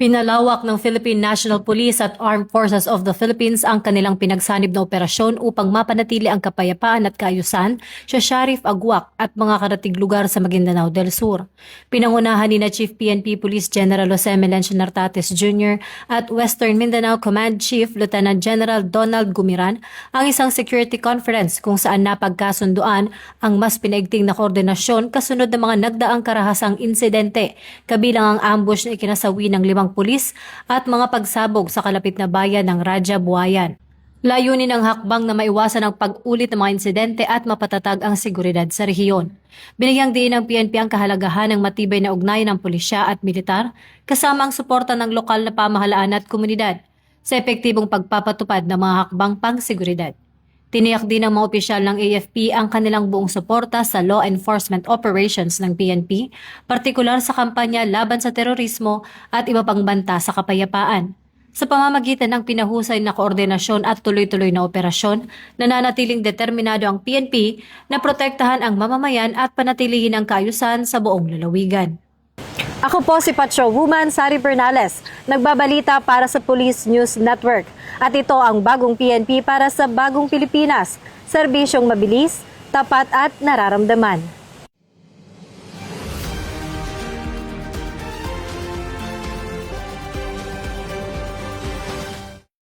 Pinalawak ng Philippine National Police at Armed Forces of the Philippines ang kanilang pinagsanib na operasyon upang mapanatili ang kapayapaan at kaayusan sa Sharif Agwak at mga karatig lugar sa Maguindanao del Sur. Pinangunahan ni na Chief PNP Police General Jose Melencio Nartates Jr. at Western Mindanao Command Chief Lieutenant General Donald Gumiran ang isang security conference kung saan napagkasunduan ang mas pinaigting na koordinasyon kasunod ng mga nagdaang karahasang insidente, kabilang ang ambush na ikinasawi ng 5 pulis at mga pagsabog sa kalapit na bayan ng Raja Buayan. Layunin ng hakbang na maiwasan ang pag-ulit ng mga insidente at mapatatag ang seguridad sa rehiyon. Binigyang diin ng PNP ang kahalagahan ng matibay na ugnayan ng pulisya at militar kasama ang suporta ng lokal na pamahalaan at komunidad sa epektibong pagpapatupad ng mga hakbang pang-seguridad. Tiniyak din ng mga opisyal ng AFP ang kanilang buong suporta sa law enforcement operations ng PNP, partikular sa kampanya laban sa terorismo at iba pang banta sa kapayapaan. Sa pamamagitan ng pinahusay na koordinasyon at tuloy-tuloy na operasyon, nananatiling determinado ang PNP na protektahan ang mamamayan at panatilihin ang kaayusan sa buong lalawigan. Ako po si Patrol Woman Sari Bernales, nagbabalita para sa Police News Network. At ito ang bagong PNP para sa bagong Pilipinas, serbisyong mabilis, tapat at nararamdaman.